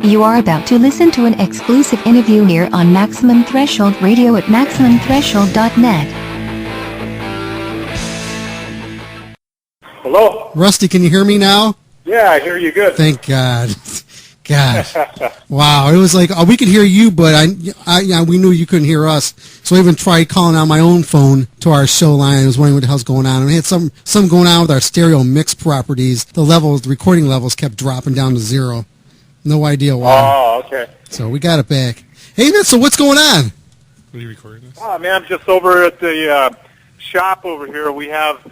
You are about to listen to an exclusive interview here on Maximum Threshold Radio at MaximumThreshold.net. Hello? Rusty, can you hear me now? Yeah, I hear you good. Thank God. Gosh. Wow, it was like, we could hear you, but we knew you couldn't hear us. So I even tried calling on my own phone to our show line. I was wondering what the hell's going on. And we had some going on with our stereo mix properties. The recording levels kept dropping down to zero. No idea why. Oh, okay. So we got it back. Hey, man, so what's going on? What are you recording this? Oh, man, I'm just over at the shop over here. We have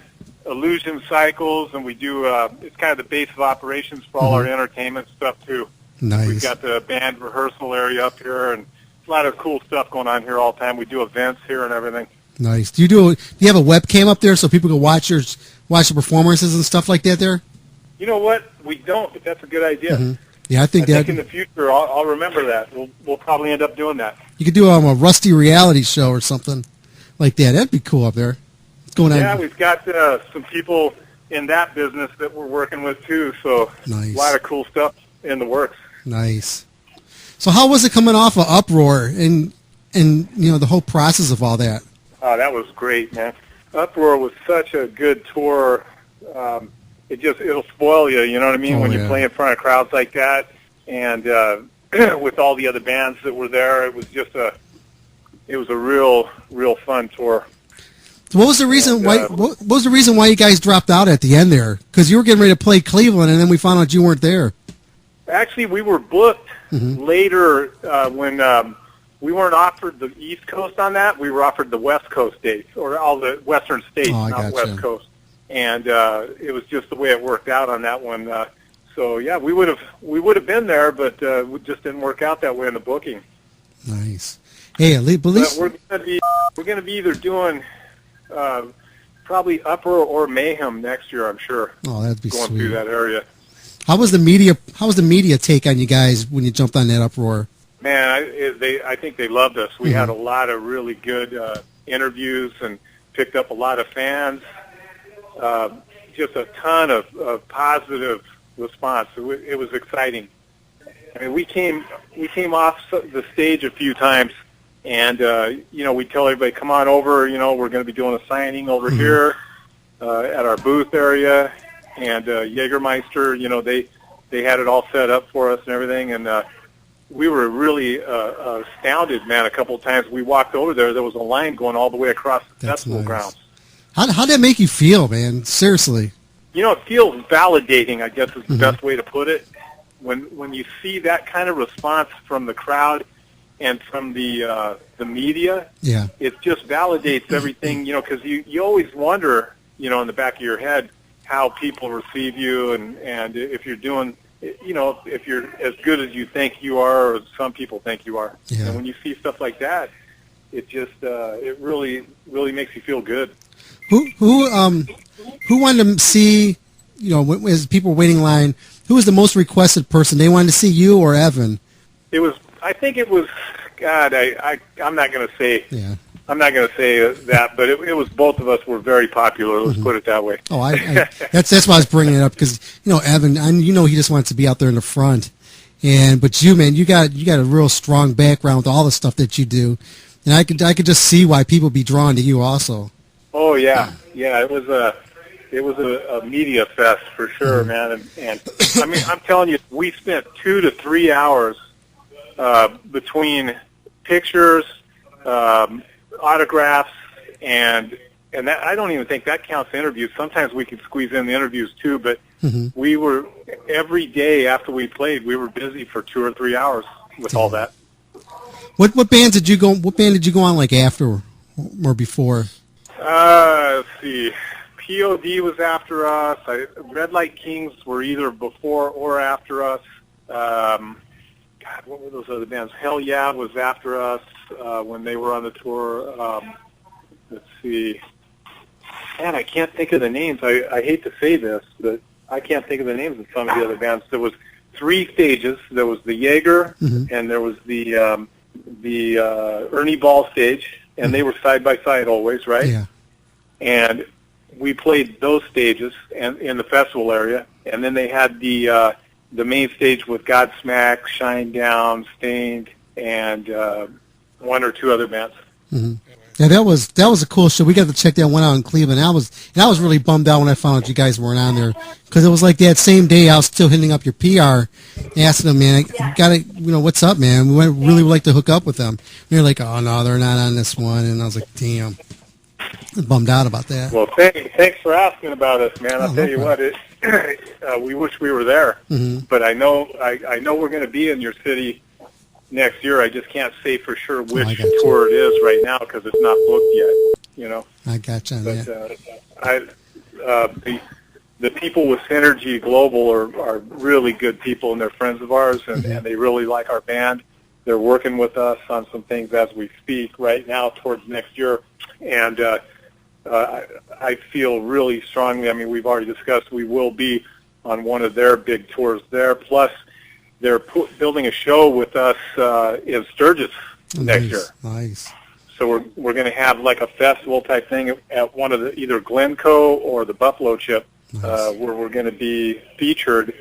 Illusion Cycles, and we do, it's kind of the base of operations for all our entertainment stuff, too. Nice. We've got the band rehearsal area up here, and a lot of cool stuff going on here all the time. We do events here and everything. Nice. Do you have a webcam up there so people can watch the performances and stuff like that there? You know what? We don't, but that's a good idea. Mm-hmm. Yeah, I think in the future I'll remember that. We'll probably end up doing that. You could do a Rusty reality show or something like that. That'd be cool up there. What's going on? Yeah, we've got some people in that business that we're working with too. So nice. A lot of cool stuff in the works. Nice. So how was it coming off of Uproar and the whole process of all that? Oh, that was great, man. Uproar was such a good tour. It'll spoil you, you know what I mean, when you play in front of crowds like that. And with all the other bands that were there, it was just a real fun tour. So what was the reason why you guys dropped out at the end there? Because you were getting ready to play Cleveland, and then we found out you weren't there. Actually, we were booked later when we weren't offered the East Coast on that. We were offered the West Coast dates, or all the Western states, not West Coast. And it was just the way it worked out on that one. So yeah, we would have been there, but it just didn't work out that way in the booking. Nice. Hey, at least we're going to be either doing probably Uproar or Mayhem next year, I'm sure. Oh, that'd be going sweet. through that area. How was the media take on you guys when you jumped on that Uproar? Man, I think they loved us. We had a lot of really good interviews and picked up a lot of fans. Just a ton of positive response. It was exciting. I mean, we came off the stage a few times, and we tell everybody, come on over. We're going to be doing a signing over here at our booth area, and Jägermeister. They had it all set up for us and everything, and we were really astounded, man. A couple of times we walked over there was a line going all the way across the festival grounds. How'd that make you feel, man? Seriously. It feels validating, I guess is the best way to put it. When you see that kind of response from the crowd and from the media, it just validates everything, because you always wonder, in the back of your head, how people receive you and if you're doing, if you're as good as you think you are or some people think you are. Yeah. And when you see stuff like that, it just, it really, really makes you feel good. Who wanted to see, as people were waiting in line, who was the most requested person? They wanted to see you or Evan? I think it was, God, I'm not going to say. Yeah. I'm not going to say that, but it was both of us were very popular. Let's put it that way. Oh, that's why I was bringing it up because Evan, he just wants to be out there in the front, but you, man, you got a real strong background with all the stuff that you do, and I could just see why people be drawn to you also. Oh yeah. It was a media fest for sure, man, and I mean I'm telling you, we spent 2 to 3 hours between pictures. Autographs and that I don't even think that counts interviews. Sometimes we could squeeze in the interviews too, but we were every day after we played, we were busy for 2 or 3 hours with all that. What band did you go? What band did you go on like after or before? Let's see. POD was after us. Red Light Kings were either before or after us. God, what were those other bands? Hell Yeah was after us when they were on the tour. Let's see. Man, I can't think of the names. I hate to say this, but I can't think of the names of some of the other bands. There was 3 stages. There was the Jaeger, and there was the Ernie Ball stage, and they were side by side always, right? Yeah. And we played those stages and in the festival area, and then they had the the main stage with Godsmack, Shinedown, Stained, and one or two other bands. Mm-hmm. Yeah, that was a cool show. We got to check that one out in Cleveland. I was really bummed out when I found out you guys weren't on there, because it was like that same day I was still hitting up your PR, asking them, man, I gotta, what's up, man? We really would like to hook up with them. And they're like, oh no, they're not on this one, and I was like, damn, I was bummed out about that. Well, thanks for asking about us, man. I'll tell you what, we wish we were there, but I know we're going to be in your city next year. I just can't say for sure which tour it is right now because it's not booked yet. I got you. But the people with Synergy Global are really good people, and they're friends of ours, and they really like our band. They're working with us on some things as we speak right now towards next year, and I feel really strongly. I mean, we've already discussed we will be on one of their big tours there. Plus, they're building a show with us in Sturgis next year. Nice. So we're going to have like a festival type thing at one of the either Glencoe or the Buffalo Chip, where we're going to be featured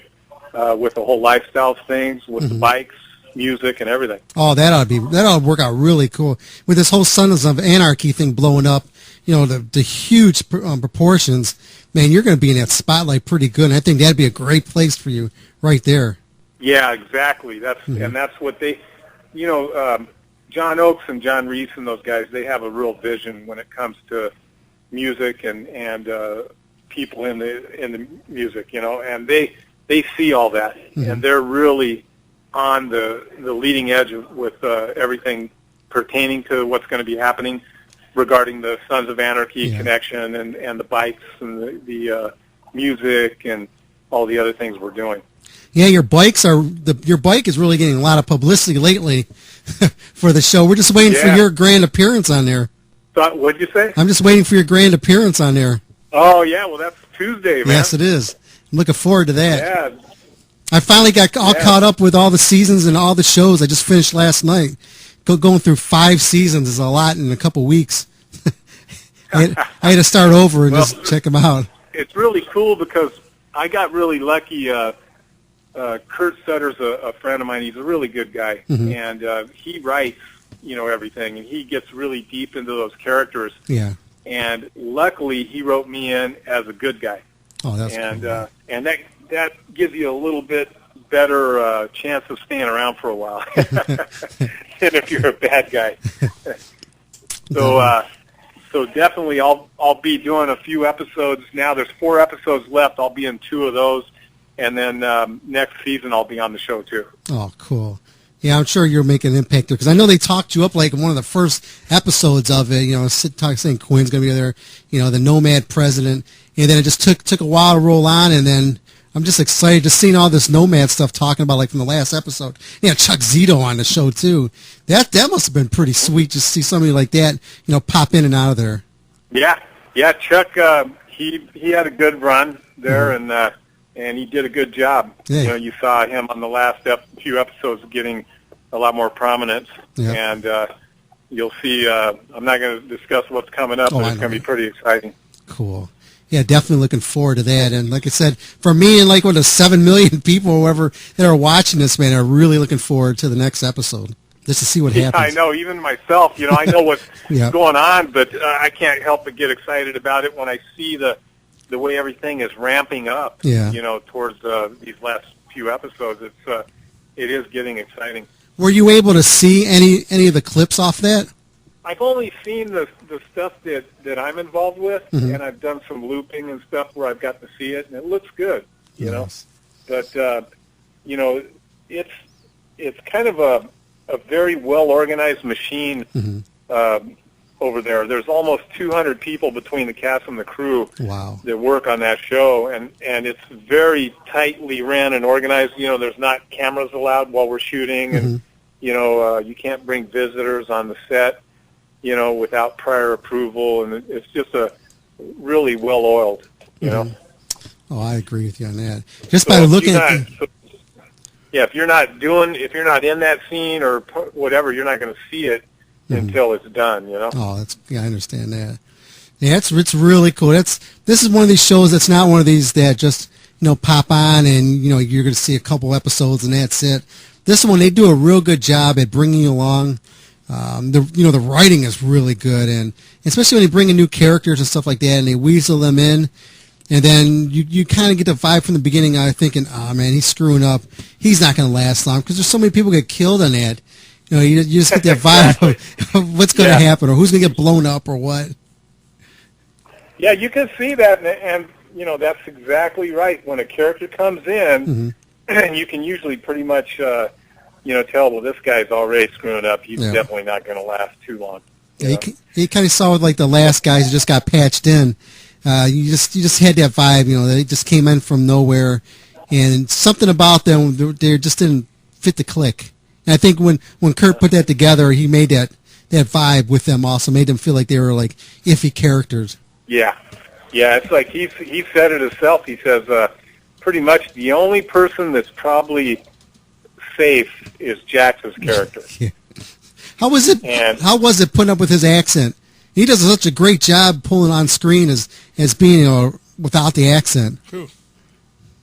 with the whole lifestyle things, with the bikes, music, and everything. Oh, that ought to work out really cool with this whole Sons of Anarchy thing blowing up. The huge proportions. Man, you're going to be in that spotlight pretty good. And I think that'd be a great place for you right there. Yeah, exactly. And that's what they, John Oakes and John Reese and those guys, they have a real vision when it comes to music and people in the music, and they see all that, and they're really on the leading edge with everything pertaining to what's going to be happening regarding the Sons of Anarchy connection and the bikes and the music and all the other things we're doing. Yeah, your bike is really getting a lot of publicity lately for the show. We're just waiting for your grand appearance on there. What'd you say? I'm just waiting for your grand appearance on there. Oh, yeah, well, that's Tuesday, man. Yes, it is. I'm looking forward to that. Yeah. I finally got all caught up with all the seasons and all the shows. I just finished last night. Going through 5 seasons is a lot in a couple weeks. I had to start over and just check them out. It's really cool because I got really lucky. Kurt Sutter's a friend of mine. He's a really good guy, and he writes, everything, and he gets really deep into those characters. Yeah. And luckily, he wrote me in as a good guy. Oh, that's cool. And that gives you a little bit better chance of staying around for a while than if you're a bad guy. So definitely, I'll be doing a few episodes now. There's 4 episodes left. I'll be in 2 of those. And then next season, I'll be on the show, too. Oh, cool. Yeah, I'm sure you're making an impact there, because I know they talked you up like in one of the first episodes of it, saying Quinn's going to be there, the Nomad president. And then it just took a while to roll on, and then I'm just excited just seeing all this Nomad stuff talking about, like, from the last episode. Yeah, Chuck Zito on the show, too. That must have been pretty sweet just to see somebody like that, pop in and out of there. Yeah, Chuck, he had a good run there, and he did a good job. Yeah. You saw him on the last few episodes getting a lot more prominence, and you'll see. I'm not going to discuss what's coming up, but it's going to be pretty exciting. Cool. Yeah, definitely looking forward to that. And like I said, for me and like 7 million people or whoever that are watching this, man, are really looking forward to the next episode just to see what happens. I know, even myself. I know what's going on, but I can't help but get excited about it when I see the way everything is ramping up, towards these last few episodes. It is getting exciting. Were you able to see any of the clips off that? I've only seen the stuff that I'm involved with, and I've done some looping and stuff where I've got to see it, and it looks good, you know. But, it's kind of a very well-organized machine over there. There's almost 200 people between the cast and the crew that work on that show, and it's very tightly ran and organized. There's not cameras allowed while we're shooting, and you can't bring visitors on the set, without prior approval, and it's just a really well-oiled, Oh, I agree with you on that. Just by looking at if you're not in that scene or whatever, you're not going to see it until it's done, Oh, I understand that. Yeah, it's really cool. This is one of these shows that's not one of these that just, pop on and, you're going to see a couple episodes and that's it. This one, they do a real good job at bringing you along. The writing is really good, and especially when they bring in new characters and stuff like that and they weasel them in. And then you kind of get the vibe from the beginning thinking, oh, man, he's screwing up. He's not going to last long because there's so many people get killed on that. You just get that vibe of what's going to happen or who's going to get blown up or what. Yeah, you can see that, and that's exactly right. When a character comes in, you can usually pretty much, tell, well, this guy's already screwing up. He's definitely not going to last too long. Yeah, you kind of saw with like the last guys who just got patched in. You just had that vibe, they just came in from nowhere, and something about them, they just didn't fit the click. And I think when Kurt put that together, he made that vibe with them also, made them feel like they were like iffy characters. Yeah, it's like he said it himself. He says pretty much the only person that's probably safe is Jax's character. Yeah. How was it putting up with his accent? He does such a great job pulling on screen as being without the accent.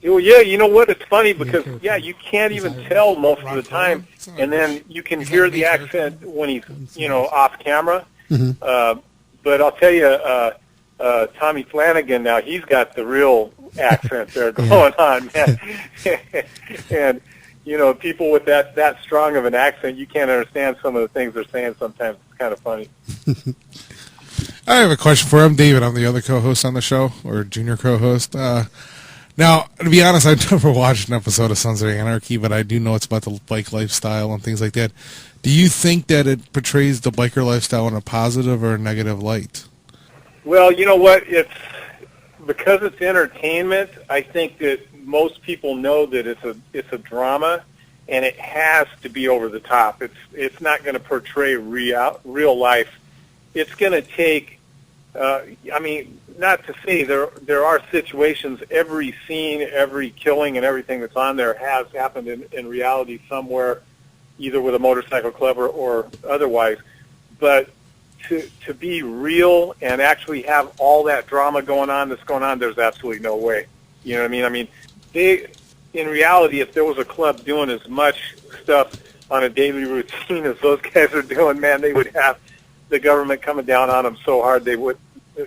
Well, yeah, you know what? It's funny because you can't even tell most of the time, and then you can hear the accent when he's off camera. But I'll tell you, Tommy Flanagan now, he's got the real accent there going on, man. And people with that strong of an accent, you can't understand some of the things they're saying sometimes. It's kind of funny. I have a question for him, David. I'm the other co-host on the show, or junior co-host. Now, to be honest, I've never watched an episode of Sons of Anarchy, but I do know it's about the bike lifestyle and things like that. Do you think that it portrays the biker lifestyle in a positive or a negative light? Well, you know what? Because it's entertainment, I think that most people know that it's a drama, and it has to be over the top. It's not going to portray real life. It's going to take. Not to say there are situations. Every scene, every killing, and everything that's on there has happened in reality somewhere, either with a motorcycle club or otherwise. But to be real and actually have all that drama going on that's going on, there's absolutely no way. You know what I mean? I mean, in reality, if there was a club doing as much stuff on a daily routine as those guys are doing, man, they would have the government coming down on them so hard they would.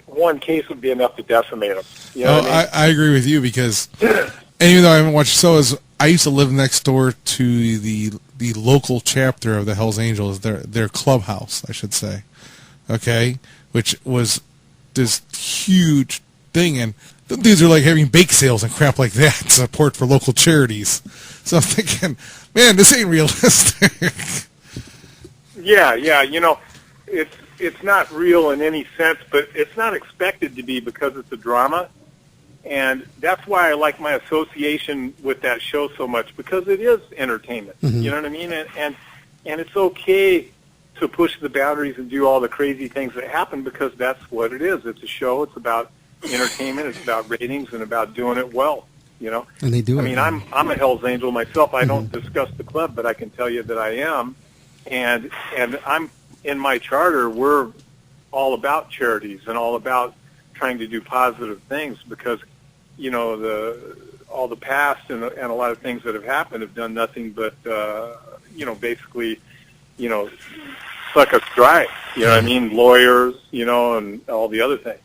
One case would be enough to decimate them. You know what I mean? I agree with you because, and even though I haven't watched shows, I used to live next door to the local chapter of the Hells Angels, their clubhouse, I should say. Okay, which was this huge thing, and the dudes are like having bake sales and crap like that, support for local charities. So I'm thinking, man, this ain't realistic. Yeah, it's not real in any sense, but it's not expected to be because it's a drama, and that's why I like my association with that show so much, because it is entertainment. You know what I mean? And it's okay to push the boundaries and do all the crazy things that happen because that's what it is. It's a show. It's about entertainment. It's about ratings and about doing it well. And they do. I mean, I'm a Hells Angel myself. I don't discuss the club, but I can tell you that I am, and I'm. In my charter, we're all about charities and all about trying to do positive things because, all the past and a lot of things that have happened have done nothing but, basically, suck us dry. You know what I mean? Lawyers, and all the other things.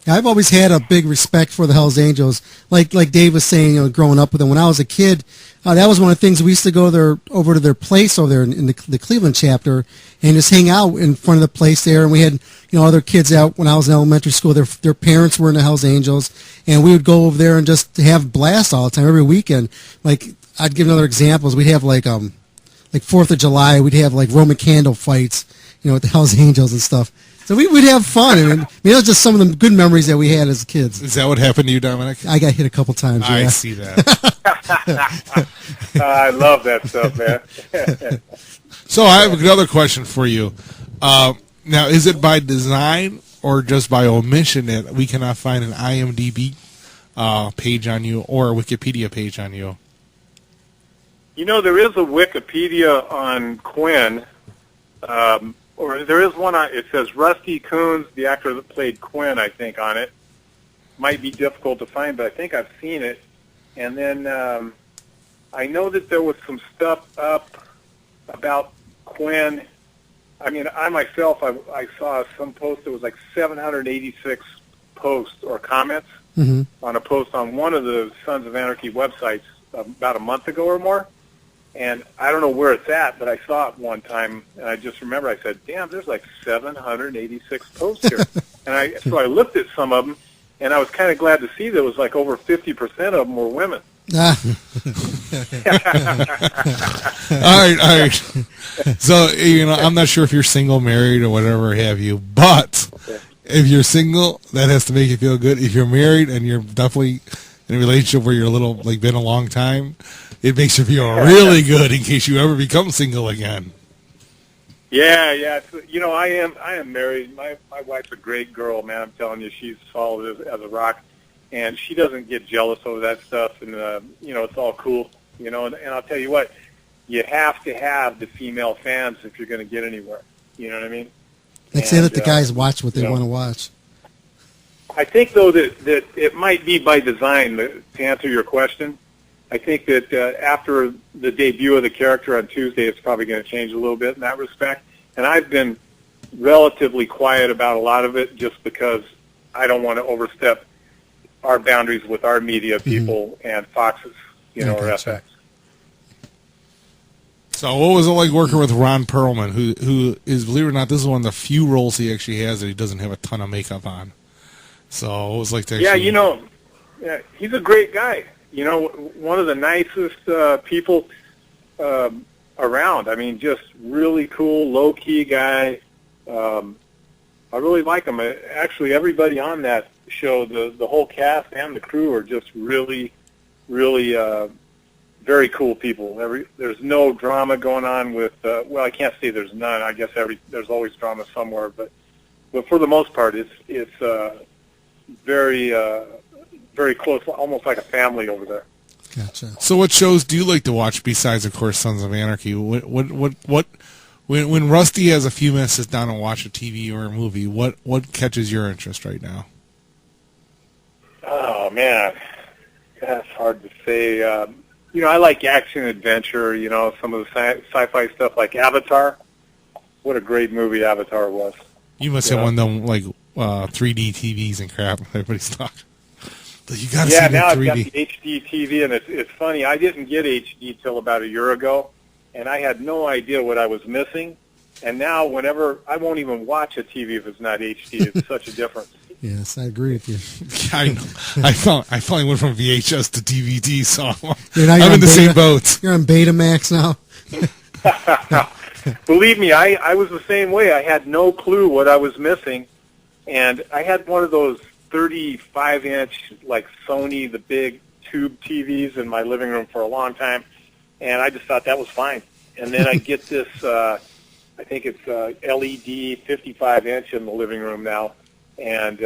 I've always had a big respect for the Hells Angels. Like Dave was saying, growing up with them. When I was a kid, that was one of the things we used to go over to their place over there in the Cleveland chapter and just hang out in front of the place there. And we had other kids out when I was in elementary school. Their parents were in the Hells Angels, and we would go over there and just have blasts all the time every weekend. Like I'd give another examples. We'd have like 4th of July. We'd have like Roman candle fights, with the Hells Angels and stuff. So we'd have fun. And it was just some of the good memories that we had as kids. Is that what happened to you, Dominic? I got hit a couple times. Yeah. I see that. I love that stuff, man. So I have another question for you. Now, is it by design or just by omission that we cannot find an IMDb page on you or a Wikipedia page on you? There is a Wikipedia on Quinn. Or there is one it says Rusty Coones, the actor that played Quinn, I think, on it. might be difficult to find, but I think I've seen it. And then I know that there was some stuff up about Quinn. I mean, I myself, I saw some post that was like 786 posts or comments on a post on one of the Sons of Anarchy websites about a month ago or more. And I don't know where it's at, but I saw it one time, and I just remember I said, damn, there's like 786 posts here. And so I looked at some of them, and I was kind of glad to see there was like over 50% of them were women. Ah. All right. So, I'm not sure if you're single, married, or whatever have you, but if you're single, that has to make you feel good. If you're married and you're definitely in a relationship where you're a little, like, been a long time, it makes you feel really good in case you ever become single again. Yeah. I am married. My wife's a great girl, man. I'm telling you, she's solid as a rock. And she doesn't get jealous over that stuff, and it's all cool, And I'll tell you what, you have to have the female fans if you're going to get anywhere. You know what I mean? They say that the guys watch what they want to watch. I think though that it might be by design. To answer your question, I think that after the debut of the character on Tuesday, it's probably going to change a little bit in that respect. And I've been relatively quiet about a lot of it just because I don't want to overstep our boundaries with our media people and Fox's, or FX. So what was it like working with Ron Perlman, who is, believe it or not, this is one of the few roles he actually has that he doesn't have a ton of makeup on. So it was like to actually... Yeah, he's a great guy. One of the nicest people around. I mean, just really cool, low-key guy. I really like him. Actually, everybody on that show, the whole cast and the crew are just really, really very cool people. There's no drama going on with, I can't say there's none. I guess there's always drama somewhere, but for the most part, it's very, very close, almost like a family over there. Gotcha. So what shows do you like to watch besides, of course, Sons of Anarchy? When Rusty has a few minutes to sit down and watch a TV or a movie, what catches your interest right now? Oh, man. That's hard to say. I like action adventure, some of the sci-fi stuff like Avatar. What a great movie Avatar was. You must have one of them, like, 3D TVs and crap. Everybody's talking. You got to see the 3D. Yeah, now I've got the HD TV, and it's funny. I didn't get HD till about a year ago, and I had no idea what I was missing. And now whenever, I won't even watch a TV if it's not HD. It's such a difference. Yes, I agree with you. I know. I finally went from VHS to DVD, so I'm in the same boat. You're on Betamax now? Believe me, I was the same way. I had no clue what I was missing, and I had one of those 35-inch, like Sony, the big tube TVs in my living room for a long time, and I just thought that was fine. And then I get this, I think it's LED 55-inch in the living room now, and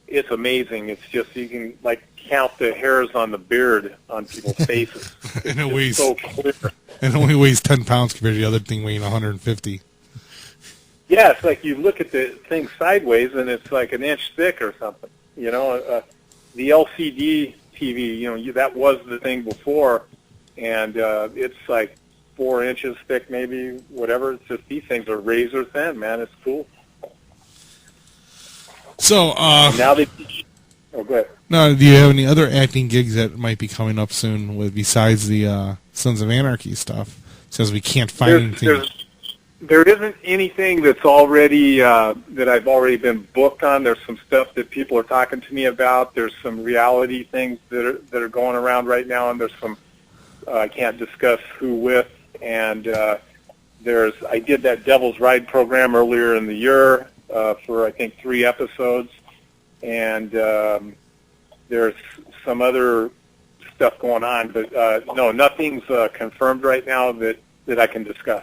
it's amazing. It's just, you can, like, count the hairs on the beard on people's faces. And it weighs so clear. And it only weighs 10 pounds compared to the other thing weighing 150. Yeah, it's like you look at the thing sideways, and it's like an inch thick or something. The LCD TV, that was the thing before, and it's like 4 inches thick, maybe, whatever. It's just, these things are razor thin, man. It's cool. So, now they... Oh, go ahead. Now, do you have any other acting gigs that might be coming up soon besides the Sons of Anarchy stuff? Since we can't find anything. There isn't anything that's already that I've already been booked on. There's some stuff that people are talking to me about. There's some reality things that are going around right now, and there's some I can't discuss who with. And I did that Devil's Ride program earlier in the year for I think 3 episodes, and there's some other stuff going on, but no, nothing's confirmed right now that I can discuss.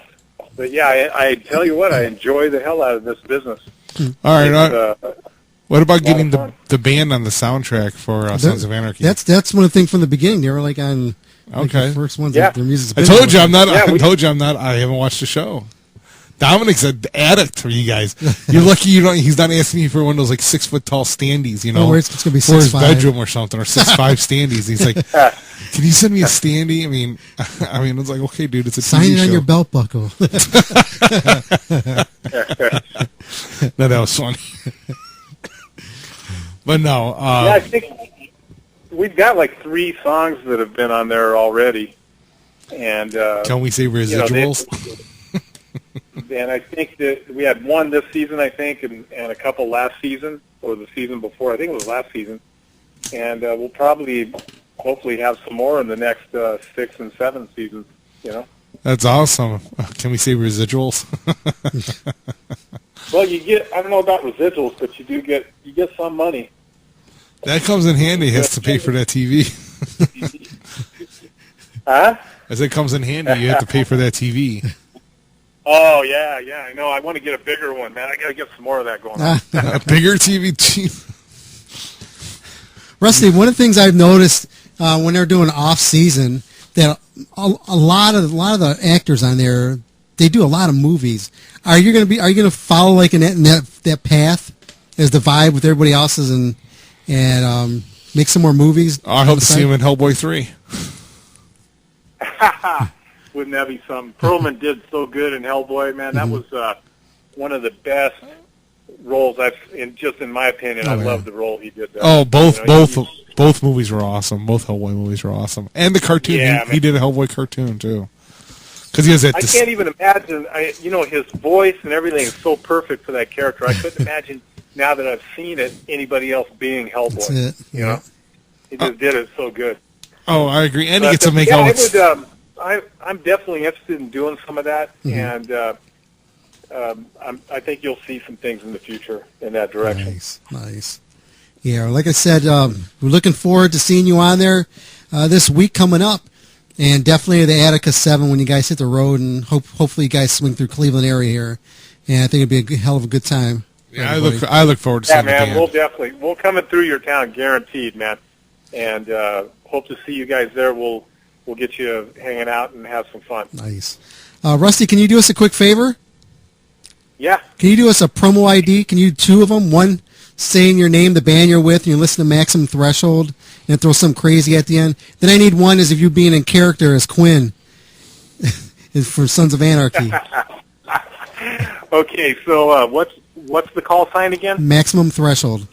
But yeah, I tell you what, I enjoy the hell out of this business. All right. What about getting the band on the soundtrack for Sons of Anarchy? That's one of the things from the beginning. They were like on the first ones. Yeah. Their music's I told you I'm not. I haven't watched the show. Dominic's an addict for you guys. You're lucky he's not asking you for one of those like 6 foot tall standees, it's gonna be for his 6'5". bedroom or something, or 6'5" standees. He's like, can you send me a standee? I mean, it's like, okay, dude, it's a Sign TV it on show. your belt buckle. No, that was funny. But no. Yeah, I think we've got like 3 songs that have been on there already. And can we say residuals? And I think that we had one this season, I think, and a couple last season, or the season before. I think it was last season. And we'll probably, hopefully, have some more in the next 6 and 7 seasons, That's awesome. Can we say residuals? Well, I don't know about residuals, but you get some money. That comes in handy. He has to pay for that TV. Huh? As it comes in handy, you have to pay for that TV. Oh, yeah, I know. I want to get a bigger one, man. I got to get some more of that going on. A bigger TV. Rusty, one of the things I've noticed when they're doing off season, that a lot of the actors on there, they do a lot of movies. Are you gonna follow like in that path as the vibe with everybody else's and make some more movies? I hope to see him in Hellboy 3. Wouldn't that be something? Perlman did so good in Hellboy, man. That was one of the best roles in my opinion. I love the role he did. Both movies were awesome. Both Hellboy movies were awesome, and the cartoon. Yeah, he did a Hellboy cartoon too. Because he has that. I can't even imagine. His voice and everything is so perfect for that character. I couldn't imagine now that I've seen it anybody else being Hellboy. That's it. Yeah. He just did it so good. Oh, I agree. And he gets to make all the. I'm definitely interested in doing some of that, and I think you'll see some things in the future in that direction. Nice. Yeah, like I said, we're looking forward to seeing you on there this week coming up, and definitely the Attica 7 when you guys hit the road, and hopefully you guys swing through Cleveland area here, and I think it'd be a hell of a good time. Yeah, I look forward to seeing the band. We'll coming through your town, guaranteed, man, and hope to see you guys there. We'll get you hanging out and have some fun. Nice. Rusty, can you do us a quick favor? Yeah. Can you do us a promo ID? Can you do 2 of them? One saying your name, the band you're with, and you listen to Maximum Threshold, and throw some crazy at the end. Then I need one is if you being in character as Quinn for Sons of Anarchy. Okay, so what's the call sign again? Maximum Threshold.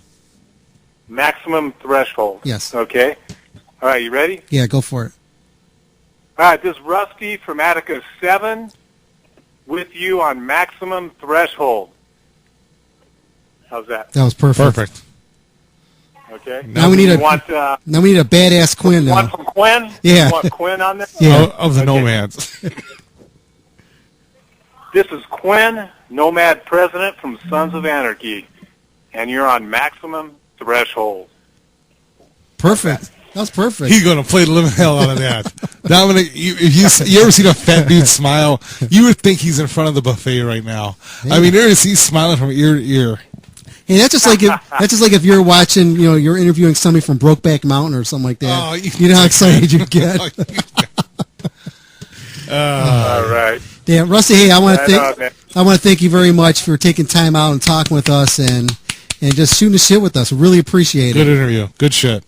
Maximum Threshold. Yes. Okay. All right, you ready? Yeah, go for it. All right, this is Rusty from Attica 7 with you on Maximum Threshold. How's that? That was perfect. Perfect. Okay. Now we need a badass Quinn now. One from Quinn? Yeah. You want Quinn on there? Yeah. Of the Nomads. This is Quinn, Nomad President from Sons of Anarchy, and you're on Maximum Threshold. Perfect. That was perfect. He's going to play the living hell out of that. Dominic, if you ever seen a fat dude smile, you would think he's in front of the buffet right now. Yeah. I mean, he's smiling from ear to ear. Hey, that's just like if you're watching, you're interviewing somebody from Brokeback Mountain or something like that. Oh, you know how excited you get. All right. Yeah, Rusty. Hey, I want to thank you very much for taking time out and talking with us and just shooting the shit with us. Really appreciate it. Good interview. Good shit.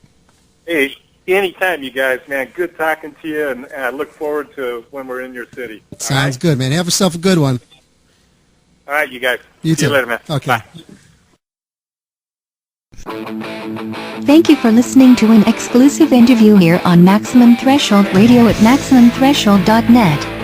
Hey, anytime, you guys, man. Good talking to you, and I look forward to when we're in your city. Sounds good, man. Have yourself a good one. All right, you guys. You See too. you later, man. Okay. Bye. Thank you for listening to an exclusive interview here on Maximum Threshold Radio at MaximumThreshold.net.